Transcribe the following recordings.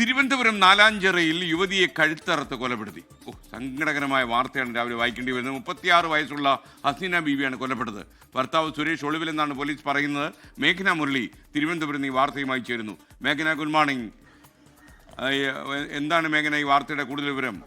തിരുവനന്തപുരം നാലാഞ്ചിറയിൽ യുവതിയെ കഴുത്തറുത്ത് കൊലപ്പെടുത്തി. സങ്കടകരമായ വാർത്തയാണ് രാവിലെ വായിക്കേണ്ടി വരുന്നത്. 36 വയസ്സുള്ള ഹസീന ബീവിയാണ് കൊല്ലപ്പെട്ടത്. ഭർത്താവ് സുരേഷ് ഒളിവിലെന്നാണ് പോലീസ് പറയുന്നത്. മേഘന മുരളി തിരുവനന്തപുരം ഈ വാർത്തയുമായി ചേരുന്നു. മേഘന, ഗുഡ് മോർണിംഗ്. എന്താണ് മേഘന ഈ വാർത്തയുടെ കൂടുതൽ വിവരം?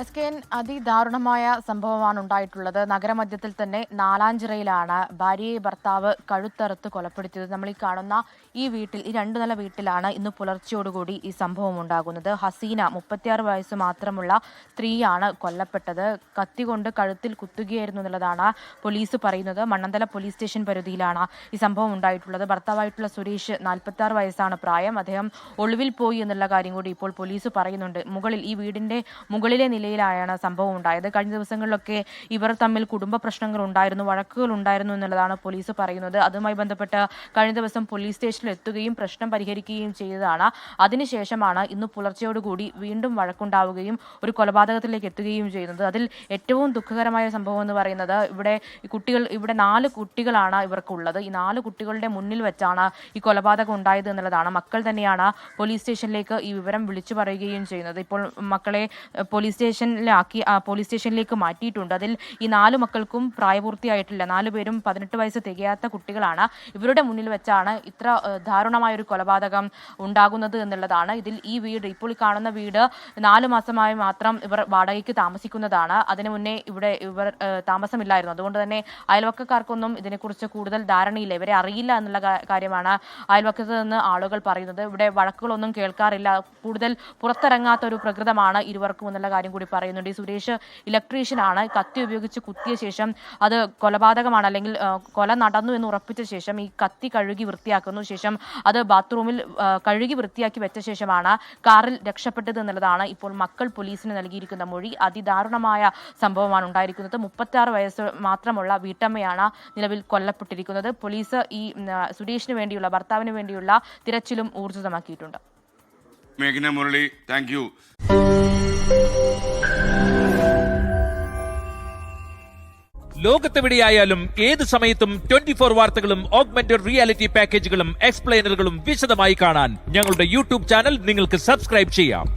SKN അതിദാരുണമായ സംഭവമാണ് ഉണ്ടായിട്ടുള്ളത്. നഗരമധ്യത്തിൽ തന്നെ നാലാഞ്ചിറയിലാണ് ഭാര്യയെ ഭർത്താവ് കഴുത്തറുത്ത് കൊലപ്പെടുത്തിയത്. നമ്മൾ ഈ കാണുന്ന ഈ വീട്ടിൽ, ഈ 2 നില വീട്ടിലാണ് ഇന്ന് പുലർച്ചയോടുകൂടി ഈ സംഭവം ഉണ്ടാകുന്നത്. ഹസീന 36 വയസ്സ് മാത്രമുള്ള സ്ത്രീയാണ് കൊല്ലപ്പെട്ടത്. കത്തി കൊണ്ട് കഴുത്തിൽ കുത്തുകയായിരുന്നു എന്നുള്ളതാണ് പോലീസ് പറയുന്നത്. മണ്ണന്തല പോലീസ് സ്റ്റേഷൻ പരിധിയിലാണ് ഈ സംഭവം ഉണ്ടായിട്ടുള്ളത്. ഭർത്താവായിട്ടുള്ള സുരേഷ് 46 വയസ്സാണ് പ്രായം. അദ്ദേഹം ഒളിവിൽ പോയി എന്നുള്ള കാര്യം കൂടി ഇപ്പോൾ പോലീസ് പറയുന്നുണ്ട്. ഈ വീടിന്റെ മുകളിലെ ാണ് സംഭവം ഉണ്ടായത്. കഴിഞ്ഞ ദിവസങ്ങളിലൊക്കെ ഇവർ തമ്മിൽ കുടുംബ പ്രശ്നങ്ങൾ ഉണ്ടായിരുന്നു, വഴക്കുകൾ ഉണ്ടായിരുന്നു എന്നുള്ളതാണ് പോലീസ് പറയുന്നത്. അതുമായി ബന്ധപ്പെട്ട് കഴിഞ്ഞ ദിവസം പോലീസ് സ്റ്റേഷനിൽ എത്തുകയും പ്രശ്നം പരിഹരിക്കുകയും ചെയ്തതാണ്. അതിനുശേഷമാണ് ഇന്ന് പുലർച്ചയോടുകൂടി വീണ്ടും വഴക്കുണ്ടാവുകയും ഒരു കൊലപാതകത്തിലേക്ക് എത്തുകയും ചെയ്യുന്നത്. അതിൽ ഏറ്റവും ദുഃഖകരമായ സംഭവം എന്ന് പറയുന്നത് ഇവിടെ 4 കുട്ടികളാണ് ഇവർക്കുള്ളത്. ഈ 4 കുട്ടികളുടെ മുന്നിൽ വെച്ചാണ് ഈ കൊലപാതകം ഉണ്ടായത് എന്നുള്ളതാണ്. മക്കൾ തന്നെയാണ് പോലീസ് സ്റ്റേഷനിലേക്ക് ഈ വിവരം വിളിച്ചു പറയുകയും ചെയ്യുന്നത്. ഇപ്പോൾ മക്കളെ പോലീസ് സ്റ്റേഷനിലേക്ക് മാറ്റിയിട്ടുണ്ട്. അതിൽ ഈ 4 മക്കൾക്കും പ്രായപൂർത്തിയായിട്ടില്ല. 4 പേരും 18 വയസ്സ് തികയാത്ത കുട്ടികളാണ്. ഇവരുടെ മുന്നിൽ വെച്ചാണ് ഇത്ര ദാരുണമായ ഒരു കൊലപാതകം ഉണ്ടാകുന്നത് എന്നുള്ളതാണ്. ഇതിൽ ഇപ്പോൾ ഈ കാണുന്ന വീട് 4 മാസമായി മാത്രം ഇവർ വാടകയ്ക്ക് താമസിക്കുന്നതാണ്. അതിനു മുന്നേ ഇവർ താമസമില്ലായിരുന്നു. അതുകൊണ്ട് തന്നെ അയൽവക്കക്കാർക്കൊന്നും ഇതിനെക്കുറിച്ച് കൂടുതൽ ധാരണയില്ല. ഇവരെ അറിയില്ല എന്നുള്ള കാര്യമാണ് അയൽവക്കത്ത് നിന്ന് ആളുകൾ പറയുന്നത്. ഇവിടെ വഴക്കുകളൊന്നും കേൾക്കാറില്ല. കൂടുതൽ പുറത്തിറങ്ങാത്ത ഒരു പ്രകൃതമാണ് ഇരുവർക്കും എന്നുള്ള കാര്യം കൂടി പറയുന്നുണ്ട്. ഈ സുരേഷ് ഇലക്ട്രീഷ്യനാണ്. കത്തി ഉപയോഗിച്ച് കുത്തിയ ശേഷം അത് കൊലപാതകമാണ് അല്ലെങ്കിൽ കൊല നടന്നു എന്ന് ഉറപ്പിച്ച ശേഷം ഈ കത്തി കഴുകി വൃത്തിയാക്കുന്നു. ശേഷം അത് ബാത്റൂമിൽ കഴുകി വൃത്തിയാക്കി വെച്ച ശേഷമാണ് കാറിൽ രക്ഷപ്പെട്ടത് എന്നുള്ളതാണ് ഇപ്പോൾ മക്കൾ പോലീസിന് നൽകിയിരിക്കുന്ന മൊഴി. അതിദാരുണമായ സംഭവമാണ് ഉണ്ടായിരിക്കുന്നത്. 36 വയസ്സ് മാത്രമുള്ള വീട്ടമ്മയാണ് നിലവിൽ കൊല്ലപ്പെട്ടിരിക്കുന്നത്. പോലീസ് ഈ സുരേഷിന് വേണ്ടിയുള്ള, ഭർത്താവിന് വേണ്ടിയുള്ള തിരച്ചിലും ഊർജിതമാക്കിയിട്ടുണ്ട്. മേഘന മുരളി, താങ്ക് യു. ലോകത്തെവിടെയായാലും ഏത് സമയത്തും 24 വാർത്തകളും ഓഗ്മെന്റഡ് റിയാലിറ്റി പാക്കേജുകളും എക്സ്പ്ലെയിനറുകളും വിശദമായി കാണാൻ ഞങ്ങളുടെ യൂട്യൂബ് ചാനൽ നിങ്ങൾക്ക് സബ്സ്ക്രൈബ് ചെയ്യാം.